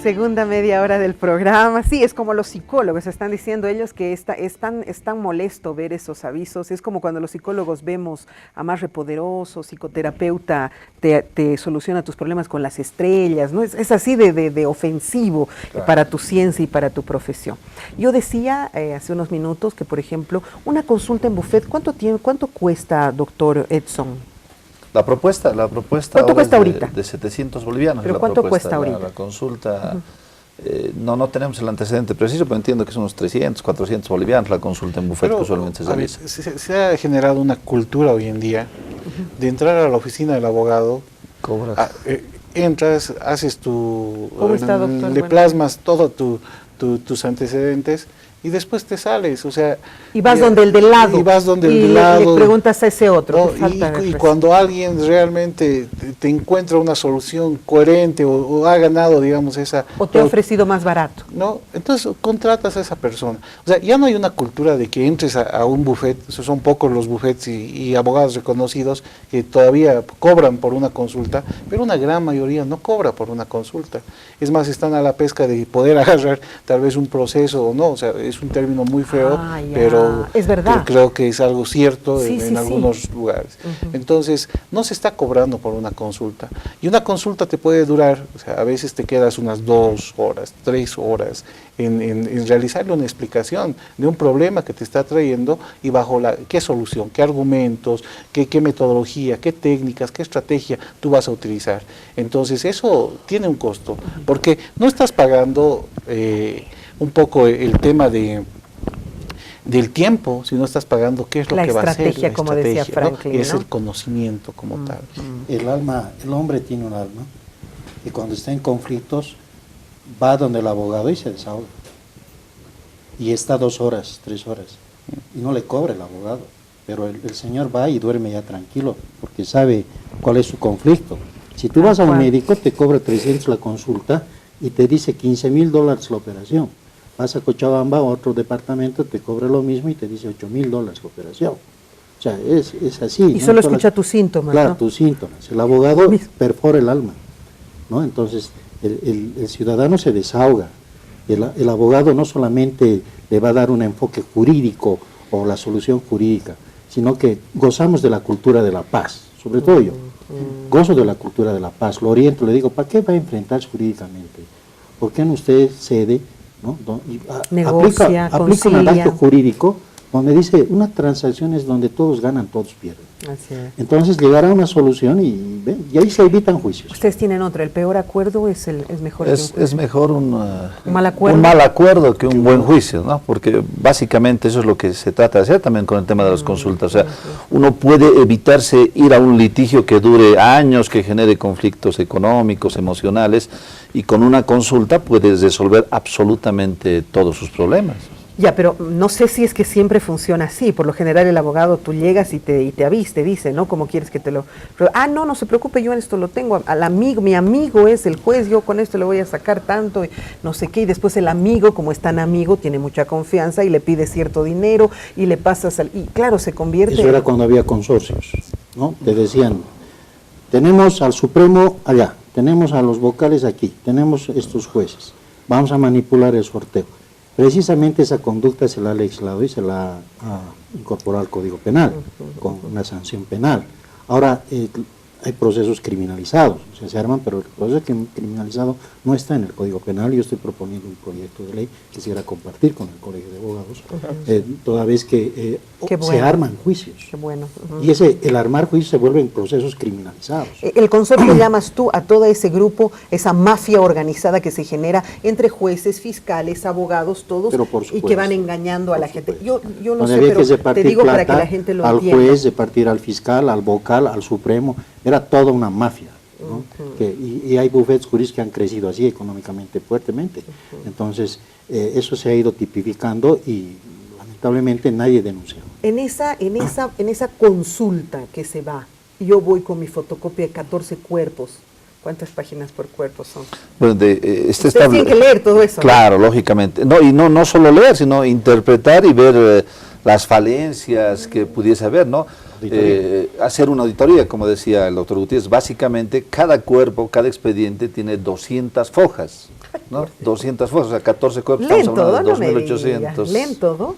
segunda media hora del programa. Sí, es como los psicólogos, están diciendo ellos que es tan molesto ver esos avisos. Es como cuando los psicólogos vemos a Más Poderoso, psicoterapeuta, te soluciona tus problemas con las estrellas, ¿no? Es así de ofensivo, claro, para tu ciencia y para tu profesión. Yo decía hace unos minutos que, por ejemplo, una consulta en buffet, ¿cuánto cuesta, doctor Edson? La propuesta ¿Cuánto cuesta ahorita? De 700 bolivianos. ¿Pero cuánto cuesta ahorita? La consulta, no tenemos el antecedente preciso, pero entiendo que son unos 300, 400 bolivianos la consulta en buffet que usualmente se realiza. Se ha generado una cultura hoy en día de entrar a la oficina del abogado, cobras. Entras, haces tu... ¿Cómo está, doctor? Le plasmas todo tus antecedentes y después te sales, o sea... Y vas donde el del lado. Y vas donde el del lado. Y le preguntas a ese otro. ¿No? Y cuando alguien realmente te encuentra una solución coherente o ha ganado, digamos, esa... O te ha ofrecido más barato. No, entonces contratas a esa persona. O sea, ya no hay una cultura de que entres a un buffet, son pocos los buffets y abogados reconocidos que todavía cobran por una consulta, pero una gran mayoría no cobra por una consulta. Es más, están a la pesca de poder agarrar tal vez un proceso o no, o sea, es un término muy feo, pero es verdad. Creo que es algo cierto en algunos lugares. Entonces, no se está cobrando por una consulta. Y una consulta te puede durar, o sea, a veces te quedas unas 2 horas, 3 horas en realizarle una explicación de un problema que te está trayendo y bajo qué solución, qué argumentos, qué metodología, qué técnicas, qué estrategia tú vas a utilizar. Entonces, eso tiene un costo, porque no estás pagando un poco el tema del tiempo, si no estás pagando qué es lo que va a hacer. La estrategia, como decía Franklin, ¿no? Es el conocimiento como tal. El hombre tiene un alma y cuando está en conflictos va donde el abogado y se desahoga. Y está 2 horas, 3 horas y no le cobra el abogado, pero el señor va y duerme ya tranquilo porque sabe cuál es su conflicto. Si tú vas a un médico te cobra 300 la consulta y te dice $15,000 la operación. Vas a Cochabamba o a otro departamento, te cobra lo mismo y te dice $8,000 la operación. O sea, es así. Y solo escucha tus síntomas, claro, ¿no? Tus síntomas. El abogado perfora el alma, ¿no? Entonces, el ciudadano se desahoga. El abogado no solamente le va a dar un enfoque jurídico o la solución jurídica, sino que gozamos de la cultura de la paz, sobre todo yo. Gozo de la cultura de la paz, lo oriento, le digo, ¿para qué va a enfrentarse jurídicamente? ¿Por qué no usted cede? ¿No? Negocia, aplica un adagio jurídico donde dice, una transacción es donde todos ganan, todos pierden. Así es. Entonces llegará a una solución y ahí se evitan juicios. Ustedes tienen otra, el peor acuerdo es mejor. Es mejor un mal acuerdo. Un mal acuerdo que un buen juicio, ¿no? Porque básicamente eso es lo que se trata de hacer también con el tema de las consultas. O sea, uno puede evitarse ir a un litigio que dure años, que genere conflictos económicos, emocionales, y con una consulta puedes resolver absolutamente todos sus problemas. Ya, pero no sé si es que siempre funciona así. Por lo general el abogado, tú llegas y te dice, ¿no? ¿Cómo quieres que te lo...? Pero, no se preocupe, yo en esto lo tengo. Mi amigo es el juez, yo con esto le voy a sacar tanto, y no sé qué. Y después el amigo, como es tan amigo, tiene mucha confianza y le pide cierto dinero y le pasas y claro, se convierte... Eso era cuando había consorcios, ¿no? Te decían, tenemos al Supremo allá, tenemos a los vocales aquí, tenemos estos jueces, vamos a manipular el sorteo. Precisamente esa conducta se la ha legislado y se la ha incorporado al Código Penal, con una sanción penal. Ahora, hay procesos criminalizados, o sea, se arman, pero el proceso criminalizado no está en el Código Penal. Yo estoy proponiendo un proyecto de ley que quisiera compartir con el Colegio de Abogados, toda vez que se arman juicios. Qué bueno. Y el armar juicios se vuelven procesos criminalizados. El consorcio llamas tú a todo ese grupo, esa mafia organizada que se genera entre jueces, fiscales, abogados, todos, y que van engañando a la gente. Yo lo sé, pero te digo para que la gente lo entienda. Al juez, de partir al fiscal, al vocal, al Supremo, era toda una mafia, ¿no? Y hay bufetes jurídicos que han crecido así económicamente fuertemente. Entonces, eso se ha ido tipificando y lamentablemente nadie denunció. En esa consulta que se va, yo voy con mi fotocopia de 14 cuerpos. ¿Cuántas páginas por cuerpo son? Bueno, ustedes tienen que leer todo eso. Claro, ¿no? Lógicamente. No, y no solo leer, sino interpretar y ver las falencias que pudiese haber, ¿no? Hacer una auditoría, como decía el doctor Gutiérrez. Básicamente, cada cuerpo, cada expediente tiene 200 fojas. ¿no? 200 fuerzas, o sea, 14 cuerpos, Leen estamos hablando todo, de no me 2.800. digas. Leen todo.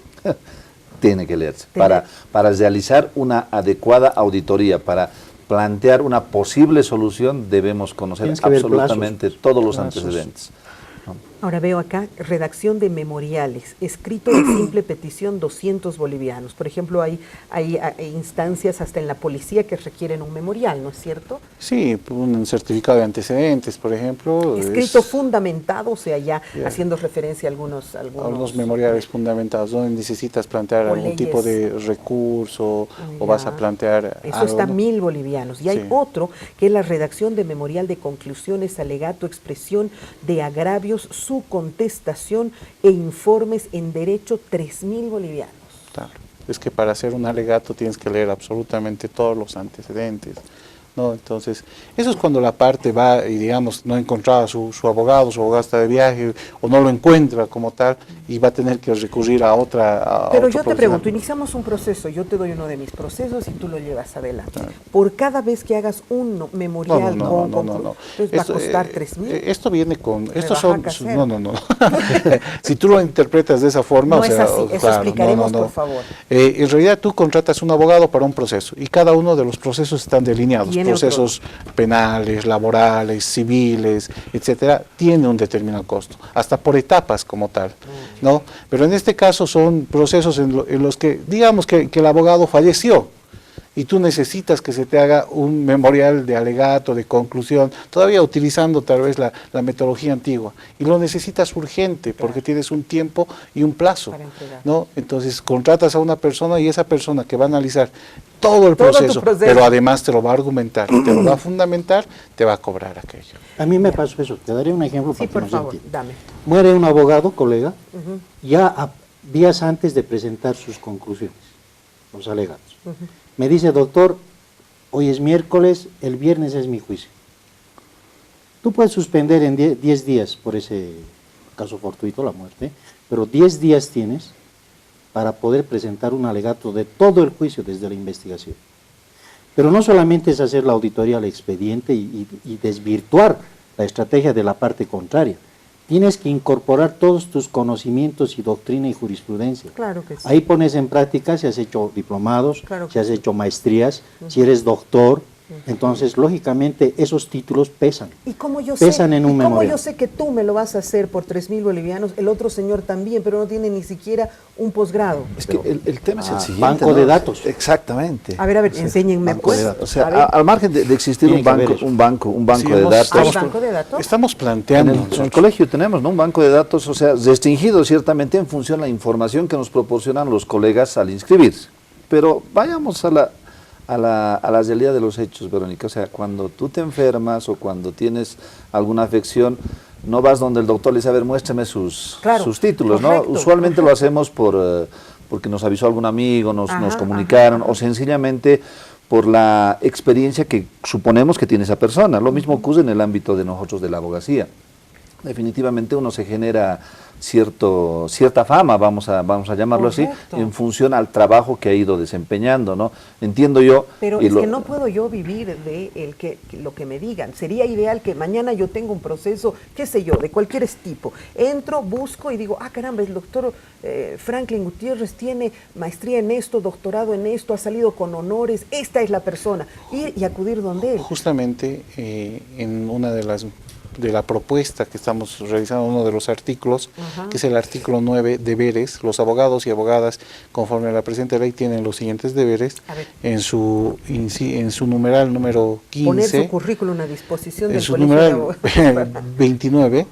Tiene que leerse. Tiene- Para realizar una adecuada auditoría, para plantear una posible solución, debemos conocer Tienes que ver absolutamente todos los Plazos. antecedentes. Ahora veo acá, redacción de memoriales, escrito de simple petición 200 bolivianos. Por ejemplo, hay instancias hasta en la policía que requieren un memorial, ¿no es cierto? Sí, un certificado de antecedentes, por ejemplo. Escrito es- fundamentado, o sea, ya Ya. haciendo referencia a algunos algunos memoriales fundamentados, donde necesitas plantear o algún tipo de recurso o vas a Ya. plantear Eso algo, está ¿no? 1000 bolivianos. Y hay Sí. otro que es la redacción de memorial de conclusiones, alegato, expresión de agravios, su contestación e informes en derecho 3000 bolivianos. Claro. Es que para hacer un alegato tienes que leer absolutamente todos los antecedentes, ¿no? Entonces, eso es cuando la parte va y, digamos, no ha encontrado a su abogado está de viaje o no lo encuentra como tal y va a tener que recurrir a otra. Pero otro yo te profesional. pregunto, iniciamos un proceso, yo te doy uno de mis procesos y tú lo llevas adelante. Claro. Por cada vez que hagas un memorial No. entonces va a costar 3000. Esto viene con, estos Rebaja son, casero. no. Si tú lo interpretas de esa forma, No o es sea, así, eso explicaremos, por favor. En realidad tú contratas un abogado para un proceso y cada uno de los procesos están delineados, Tiene procesos penales, laborales, civiles, etcétera, tiene un determinado costo, hasta por etapas como tal, ¿no? Pero en este caso son procesos en los que, digamos que el abogado falleció, y tú necesitas que se te haga un memorial de alegato, de conclusión, todavía utilizando tal vez la metodología antigua, y lo necesitas urgente, porque tienes un tiempo y un plazo, Para entregar. ¿no? Entonces contratas a una persona y esa persona que va a analizar todo el Todo tu proceso, proceso. pero además te lo va a argumentar, te lo va a fundamentar, te va a cobrar aquello. A mí me pasó eso, te daré un ejemplo Sí, para que por nos favor, entienda. dame. Muere un abogado, colega, días antes de presentar sus conclusiones, los alegatos. Me dice, doctor, hoy es miércoles, el viernes es mi juicio. Tú puedes suspender en 10 días por ese caso fortuito, la muerte, pero 10 días tienes para poder presentar un alegato de todo el juicio desde la investigación. Pero no solamente es hacer la auditoría al expediente y desvirtuar la estrategia de la parte contraria. Tienes que incorporar todos tus conocimientos y doctrina y jurisprudencia. Claro que sí. Ahí pones en práctica si has hecho diplomados, Claro que si has hecho maestrías, si eres doctor. Entonces, lógicamente, esos títulos pesan. ¿Y cómo yo Pesan sé, en un y cómo memorial. yo sé que tú me lo vas a hacer por 3000 bolivianos, el otro señor también, pero no tiene ni siquiera un posgrado? Es que el tema es el siguiente. banco ¿no? de datos. Exactamente. A ver, enséñenme banco pues. de datos. O sea, A ver, al margen de existir Tiene un que haber banco, eso. un banco Sí, de datos. ¿hay banco de datos? Estamos En planteando el nosotros. colegio tenemos, ¿no? Un banco de datos, o sea, restringido ciertamente en función a la información que nos proporcionan los colegas al inscribirse. Pero vayamos a la realidad de los hechos, Verónica. O sea, cuando tú te enfermas o cuando tienes alguna afección, no vas donde el doctor le dice, a ver, muéstrame sus títulos, correcto, ¿no? Usualmente lo hacemos porque nos avisó algún amigo, nos comunicaron, o sencillamente por la experiencia que suponemos que tiene esa persona. Lo mismo ocurre en el ámbito de nosotros de la abogacía. Definitivamente uno se genera cierta fama, vamos a llamarlo Correcto. así, en función al trabajo que ha ido desempeñando, ¿no? Entiendo yo. Pero y es que no puedo yo vivir de lo que me digan. Sería ideal que mañana yo tenga un proceso, qué sé yo, de cualquier tipo. Entro, busco y digo, caramba, el doctor Franklin Gutiérrez tiene maestría en esto, doctorado en esto, ha salido con honores, esta es la persona. Ir y acudir donde él. Justamente en una de la propuesta que estamos realizando, uno de los artículos, que es el artículo 9, deberes. Los abogados y abogadas, conforme a la presente ley, tienen los siguientes deberes en su numeral número 15. Poner su currículum a disposición En del su colegio de numeral abogados. 29,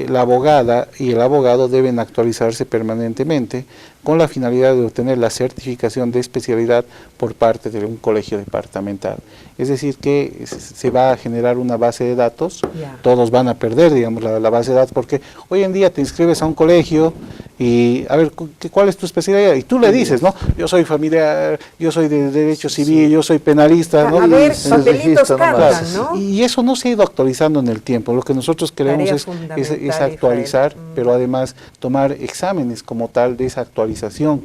la abogada y el abogado deben actualizarse permanentemente con la finalidad de obtener la certificación de especialidad por parte de un colegio departamental. Es decir, que se va a generar una base de datos, todos van a perder, digamos, la base de datos, porque hoy en día te inscribes a un colegio y, a ver, ¿cuál es tu especialidad? Y tú le dices, ¿no? Yo soy familiar, yo soy de derecho civil, yo soy penalista, ¿no? A ver, se papelitos registra nomás. cantan, ¿no? Y eso no se ha ido actualizando en el tiempo. Lo que nosotros queremos Tarea es fundamental, actualizar, Israel. pero además tomar exámenes como tal de esa actualización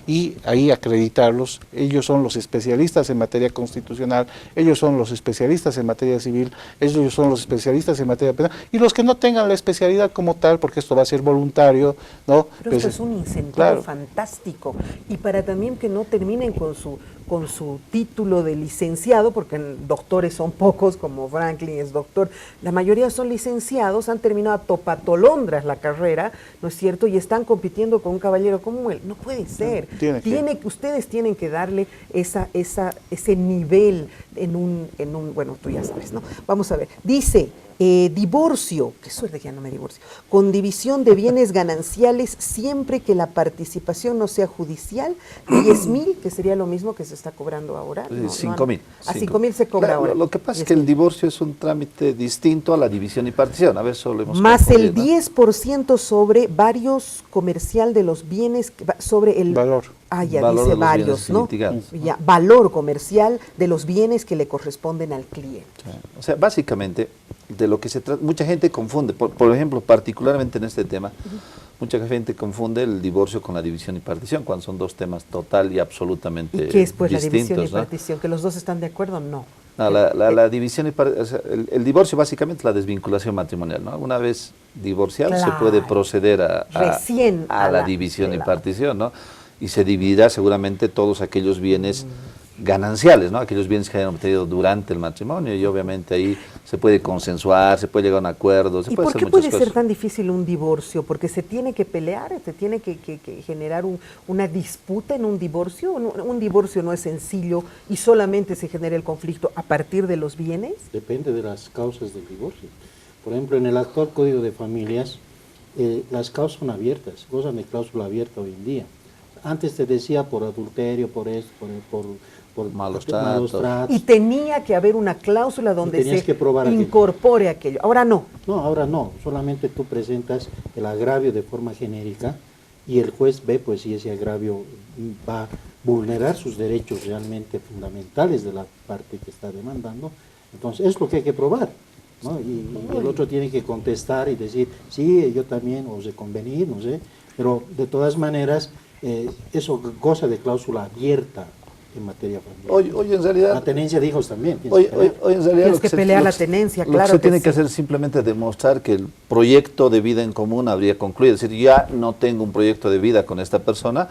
y ahí acreditarlos. Ellos son los especialistas en materia constitucional, ellos son los especialistas en materia civil, ellos son los especialistas en materia penal, y los que no tengan la especialidad como tal, porque esto va a ser voluntario, ¿no? Pero esto es un incentivo fantástico, y para también que no terminen con su título de licenciado, porque doctores son pocos, como Franklin es doctor, la mayoría son licenciados, han terminado a topatolondras la carrera, ¿no es cierto? Y están compitiendo con un caballero como él. No puede ser. Ustedes tienen que darle ese nivel en un, bueno, tú ya sabes, ¿no? Vamos a ver. Dice, divorcio, qué suerte que ya no me divorcio, con división de bienes gananciales siempre que la participación no sea judicial, 10.000, que sería lo mismo que se está cobrando ahora. 5.000. A 5.000 se cobra ahora. Lo que pasa es que el divorcio es un trámite distinto a la división y partición. A ver, solo hemos más el 10% sobre varios comercial de los bienes, sobre el valor. Ah, ya valor dice de los varios, ¿no? litigados. Ya, valor comercial de los bienes que le corresponden al cliente. O sea, básicamente, de lo que se trata, mucha gente confunde, por ejemplo, particularmente en este tema, mucha gente confunde el divorcio con la división y partición, cuando son dos temas total y absolutamente distintos. ¿Y qué es pues la división y partición? ¿Que los dos están de acuerdo? No. No, la división y partición, o sea, el divorcio básicamente es la desvinculación matrimonial, ¿no? Una vez divorciado se puede proceder a la división y partición, ¿no? Y se dividirá seguramente todos aquellos bienes gananciales, ¿no? Aquellos bienes que hayan obtenido durante el matrimonio, y obviamente ahí se puede consensuar, se puede llegar a un acuerdo, se ¿Y puede por hacer qué muchas puede cosas. ser tan difícil un divorcio? Porque se tiene que pelear, se tiene que generar una disputa en un divorcio. Un divorcio no es sencillo y solamente se genera el conflicto a partir de los bienes. Depende de las causas del divorcio. Por ejemplo, en el actual Código de Familias, las causas son abiertas, gozan de cláusula abierta hoy en día. Antes te decía por adulterio, por esto, por malos tratos. Y tenía que haber una cláusula donde se que incorpore aquello. Ahora no. No, ahora no. Solamente tú presentas el agravio de forma genérica y el juez ve pues si ese agravio va a vulnerar sus derechos realmente fundamentales de la parte que está demandando. Entonces es lo que hay que probar, ¿no? Y el otro tiene que contestar y decir, sí, yo también, o de convenir, no sé. Pero de todas maneras, eso goza de cláusula abierta en materia familiar. Hoy en realidad... La tenencia de hijos también. Hoy en realidad tienes que pelear la tenencia, claro. Lo que se tiene sí. que hacer es simplemente demostrar que el proyecto de vida en común habría concluido. Es decir, ya no tengo un proyecto de vida con esta persona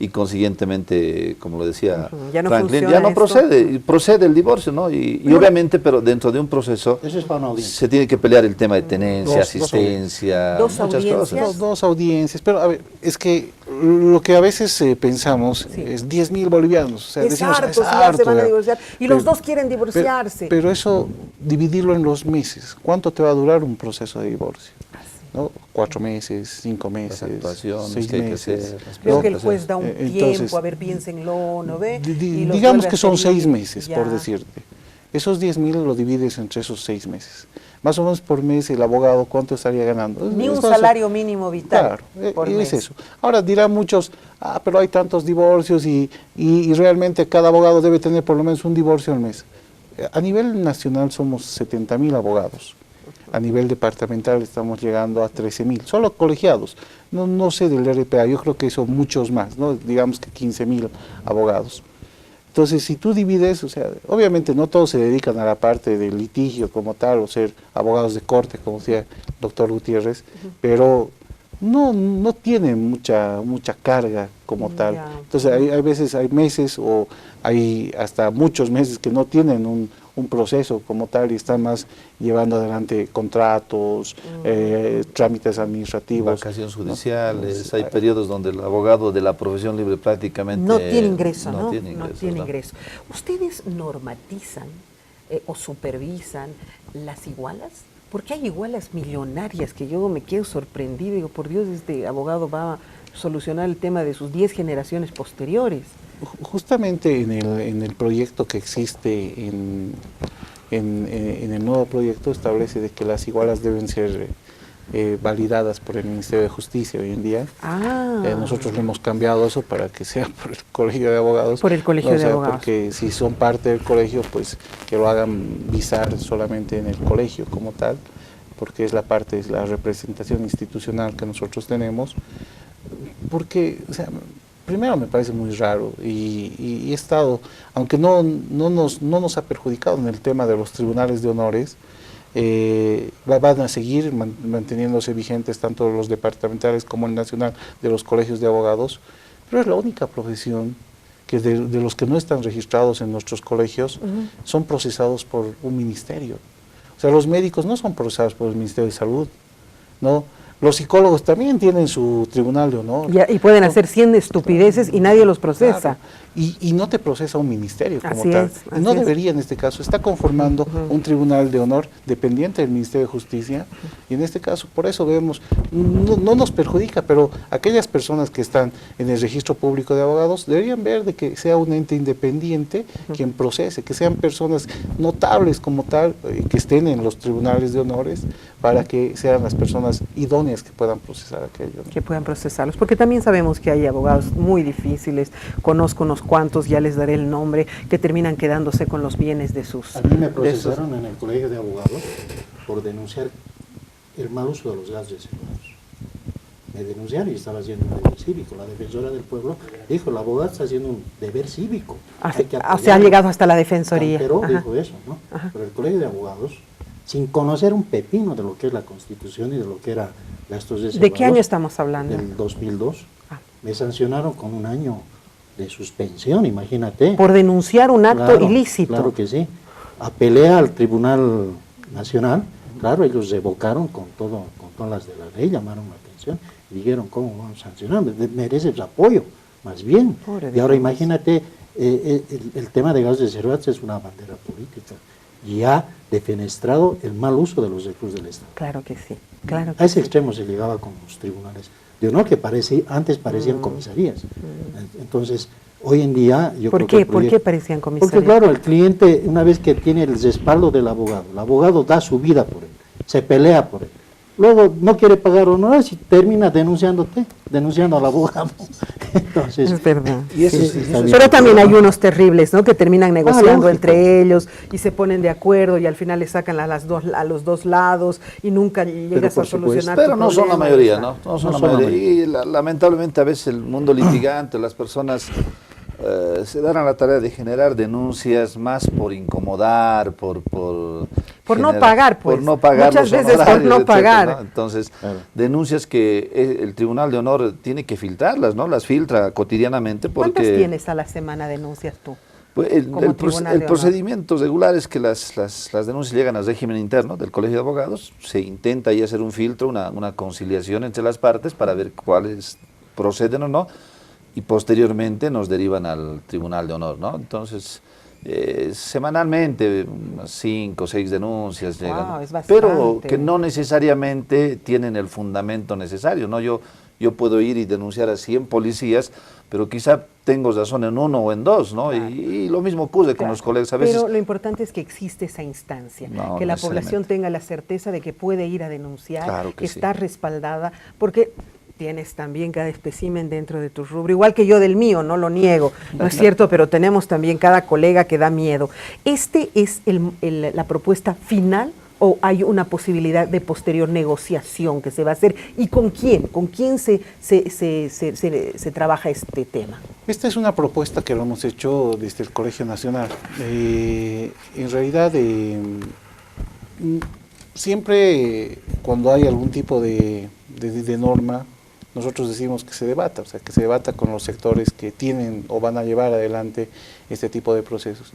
y consiguientemente, como lo decía ya no Franklin, ya no procede el divorcio, ¿no? Y obviamente, pero dentro de un proceso eso es para una audiencia. se tiene que pelear el tema de tenencia, asistencia, muchas cosas. Dos audiencias, pero a ver, es que lo que a veces pensamos es 10.000 bolivianos. O sea, es harto, ya se van a divorciar. Y los dos quieren divorciarse. Pero eso, dividirlo en los meses, ¿cuánto te va a durar un proceso de divorcio? ¿No? 4 meses, 5 meses, 6 meses. Creo que el juez da un tiempo, a ver, piénsenlo, ¿no ve? Digamos que son 6 meses, por decirte. Esos 10.000 lo divides entre esos 6 meses. Más o menos por mes el abogado, ¿cuánto estaría ganando? Ni un salario mínimo vital. Claro, es eso. Ahora dirán muchos, pero hay tantos divorcios y realmente cada abogado debe tener por lo menos un divorcio al mes. A nivel nacional somos 70.000 abogados. A nivel departamental estamos llegando a 13.000, solo colegiados. No sé del RPA, yo creo que son muchos más, ¿no? Digamos que 15.000 abogados. Entonces, si tú divides, o sea, obviamente no todos se dedican a la parte del litigio como tal, o ser abogados de corte, como decía el doctor Gutiérrez, pero no tienen mucha carga como tal. Entonces, hay veces, hay meses o hay hasta muchos meses que no tienen un proceso como tal y están más llevando adelante contratos, trámites administrativos. Vacaciones judiciales, hay periodos donde el abogado de la profesión libre prácticamente no tiene ingreso, ¿no? Tiene ingreso. ¿Ustedes normatizan o supervisan las igualas? Porque hay igualas millonarias que yo me quedo sorprendido, digo, por Dios, este abogado va a solucionar el tema de sus 10 generaciones posteriores. Justamente en el proyecto que existe, en el nuevo proyecto establece de que las igualas deben ser validadas por el Ministerio de Justicia hoy en día. Nosotros le hemos cambiado eso para que sea por el Colegio de Abogados. Por el Colegio de Abogados. Porque si son parte del colegio, pues que lo hagan visar solamente en el colegio como tal. porque es la representación institucional que nosotros tenemos, porque, o sea, primero me parece muy raro y he estado, aunque no nos ha perjudicado en el tema de los tribunales de honores, van a seguir manteniéndose vigentes tanto los departamentales como el nacional de los colegios de abogados, pero es la única profesión que de los que no están registrados en nuestros colegios son procesados por un ministerio. O sea, los médicos no son procesados por el Ministerio de Salud, ¿no? Los psicólogos también tienen su tribunal de honor. Y pueden hacer 100 estupideces y nadie los procesa. Claro. Y no te procesa un ministerio como Así tal. es, Y no así es. debería en este caso. Está conformando un tribunal de honor dependiente del Ministerio de Justicia. Y en este caso, por eso vemos, no nos perjudica, pero aquellas personas que están en el registro público de abogados deberían ver de que sea un ente independiente quien procese, que sean personas notables como tal, que estén en los tribunales de honores, para que sean las personas idóneas que puedan procesar aquello, ¿no? Que puedan procesarlos, porque también sabemos que hay abogados muy difíciles, conozco unos cuantos, ya les daré el nombre, que terminan quedándose con los bienes de sus... A mí me de sus- procesaron en el colegio de abogados por denunciar el mal uso de los gases reservados. Me denunciaron y estaba haciendo un deber cívico. La defensora del pueblo dijo, el abogado está haciendo un deber cívico. Hay que o sea, ha apoyarlo. llegado hasta la defensoría. Pero Ajá. dijo eso, ¿no? Pero el colegio de abogados, sin conocer un pepino de lo que es la Constitución y de lo que era gastos reservados. ¿De qué año estamos hablando? Del 2002. Ah. Me sancionaron con un año de suspensión, imagínate. Por denunciar un acto Claro, ilícito. Claro que sí. Apelé al Tribunal Nacional, claro, ellos revocaron con todas las de la ley, llamaron la atención y dijeron, ¿cómo vamos a sancionar? Mereces apoyo, más bien. Pobre Y ahora Dios. imagínate, el tema de gases reservados es una bandera política y ha defenestrado el mal uso de los recursos del Estado. Claro que sí, claro que A ese sí. extremo se llegaba con los tribunales de honor que antes parecían comisarías. Entonces, hoy en día yo ¿Por creo que qué? ¿Por qué parecían comisarías? Porque claro, el cliente una vez que tiene el respaldo del abogado, el abogado da su vida por él, se pelea por él. Luego no quiere pagar honorarios y termina denunciando al abogado. Entonces, Es verdad. Y eso sí, sí, está bien. Pero también hay unos terribles, ¿no? Que terminan negociando lógico. entre ellos y se ponen de acuerdo y al final le sacan a los dos lados y nunca llegas por a solucionar Pero tu no son la problema. mayoría, ¿no? No son No la son la mayoría. Y lamentablemente a veces el mundo litigante, las personas se dan a la tarea de generar denuncias más por incomodar, por no pagar, pues. por no pagar Muchas los veces por honorarios, no etcétera, pagar. ¿no? Entonces, Claro. denuncias que el Tribunal de Honor tiene que filtrarlas, ¿no? Las filtra cotidianamente porque... ¿Cuántas tienes a la semana denuncias tú? Pues como Tribunal el de Honor? procedimiento regular es que las denuncias llegan al régimen interno del Colegio de Abogados, se intenta ahí hacer un filtro, una conciliación entre las partes para ver cuáles proceden o no, y posteriormente nos derivan al Tribunal de Honor, ¿no? Entonces, semanalmente, unas 5 o 6 denuncias Wow, llegan, es bastante. pero que no necesariamente tienen el fundamento necesario, ¿no? Yo puedo ir y denunciar a 100 policías, pero quizá tengo razón en uno o en dos, ¿no? Claro. Y lo mismo ocurre con Claro, los colegas a veces. Pero lo importante es que existe esa instancia, No, que la no población necesariamente. tenga la certeza de que puede ir a denunciar, Claro que está sí. respaldada, porque tienes también cada espécimen dentro de tu rubro, igual que yo del mío, no lo niego, no es cierto, pero tenemos también cada colega que da miedo. ¿Este es la propuesta final o hay una posibilidad de posterior negociación que se va a hacer? ¿Y con quién? ¿Con quién se trabaja este tema? Esta es una propuesta que lo hemos hecho desde el Colegio Nacional. En realidad, siempre cuando hay algún tipo de norma, nosotros decimos que se debata, o sea, que se debata con los sectores que tienen o van a llevar adelante este tipo de procesos.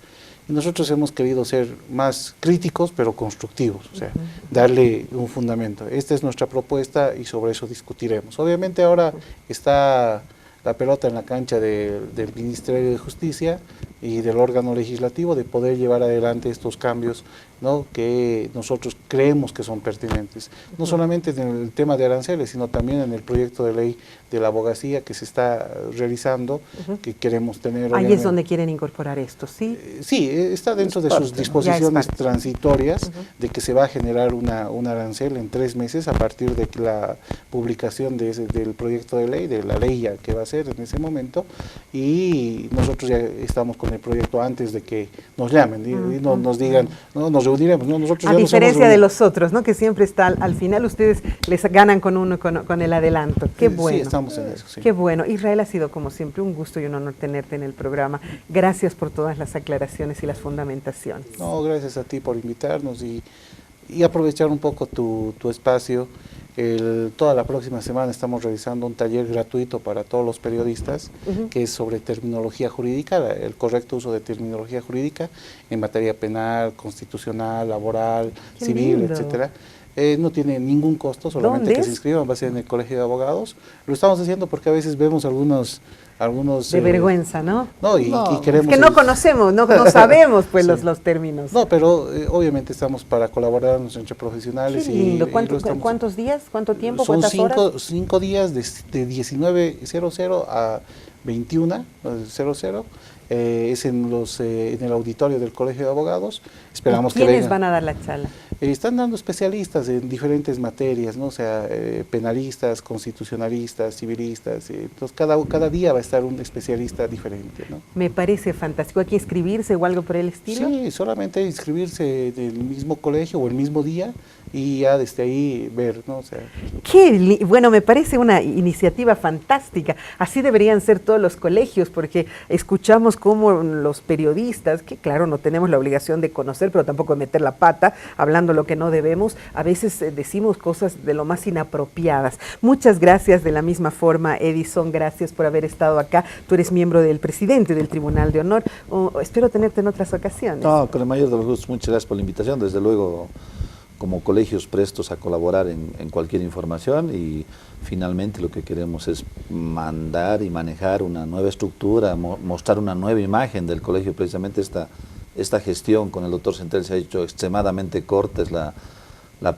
Y nosotros hemos querido ser más críticos, pero constructivos, o sea, darle un fundamento. Esta es nuestra propuesta y sobre eso discutiremos. Obviamente ahora está la pelota en la cancha del Ministerio de Justicia y del órgano legislativo de poder llevar adelante estos cambios, ¿no?, que nosotros creemos que son pertinentes. No solamente en el tema de aranceles, sino también en el proyecto de ley de la abogacía que se está realizando, que queremos tener. Ahí obviamente. es donde quieren incorporar esto, ¿sí? Sí, está dentro de parte, sus ¿no? disposiciones Ya es parte. transitorias de que se va a generar un arancel en 3 meses a partir de la publicación del proyecto de ley, de la ley ya que va a ser en ese momento, y nosotros ya estamos con el proyecto antes de que nos llamen y nos digan, no, nos reuniremos. No, nosotros A ya diferencia de los otros, ¿no? Que siempre está, al final ustedes les ganan con el adelanto. Qué bueno. Sí, estamos en eso, sí. Qué bueno. Israel, ha sido como siempre un gusto y un honor tenerte en el programa. Gracias por todas las aclaraciones y las fundamentaciones. No, gracias a ti por invitarnos y aprovechar un poco tu espacio. Toda la próxima semana estamos realizando un taller gratuito para todos los periodistas, que es sobre terminología jurídica, el correcto uso de terminología jurídica en materia penal, constitucional, laboral, Qué civil, lindo. etcétera. No tiene ningún costo, solamente ¿Dónde que es? se inscriban, va a ser en el Colegio de Abogados. Lo estamos haciendo porque a veces vemos algunos De vergüenza, ¿no? No, y Es queremos... que no conocemos, no sabemos pues Sí. los términos. No, pero obviamente estamos para colaborar entre profesionales. Qué lindo. y ¿Cuánto- lo estamos- ¿Cuántos días? ¿Cuánto tiempo? Son ¿Cuántas horas? 5 días de 19:00 a 21:00. Es en el auditorio del Colegio de Abogados. Esperamos que ¿Quiénes vengan. van a dar la charla? Están dando especialistas en diferentes materias, ¿no? O sea, penalistas, constitucionalistas, civilistas. Entonces, cada día va a estar un especialista diferente, ¿no? Me parece fantástico. ¿Hay que inscribirse o algo por el estilo? Sí, solamente inscribirse en el mismo colegio o el mismo día y ya desde ahí ver, ¿no? O sea, Bueno, me parece una iniciativa fantástica. Así deberían ser todos los colegios, porque escuchamos cómo los periodistas, que claro, no tenemos la obligación de conocer, pero tampoco de meter la pata, hablando lo que no debemos, a veces decimos cosas de lo más inapropiadas. Muchas gracias de la misma forma, Edison, gracias por haber estado acá. Tú eres miembro del presidente del Tribunal de Honor. Espero tenerte en otras ocasiones. No, con el mayor de los gustos, muchas gracias por la invitación. Desde luego, como colegios prestos a colaborar en cualquier información, y finalmente lo que queremos es mandar y manejar una nueva estructura, mostrar una nueva imagen del colegio. Precisamente esta gestión con el doctor Centel se ha hecho extremadamente corta. Es la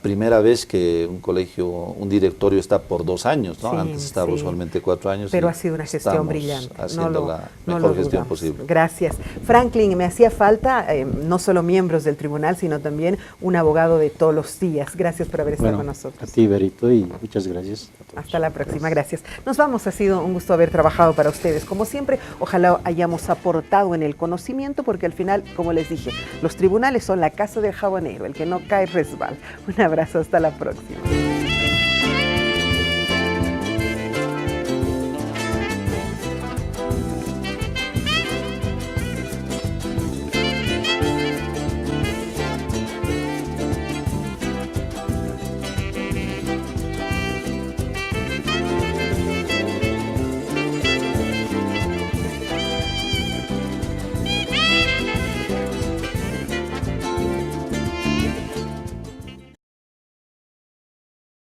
primera vez que un directorio está por 2 años, ¿no? Sí, Antes estaba sí. usualmente 4 años. Pero y ha sido una gestión estamos brillante. haciendo la no mejor lo gestión dudamos. posible. Gracias. Franklin, me hacía falta no solo miembros del tribunal, sino también un abogado de todos los días. Gracias por haber estado con A nosotros. ti, Berito, y muchas gracias. a todos. Hasta la próxima, gracias. Nos vamos, ha sido un gusto haber trabajado para ustedes. Como siempre, ojalá hayamos aportado en el conocimiento, porque al final, como les dije, los tribunales son la casa del jabonero, el que no cae resbala. Un abrazo, hasta la próxima.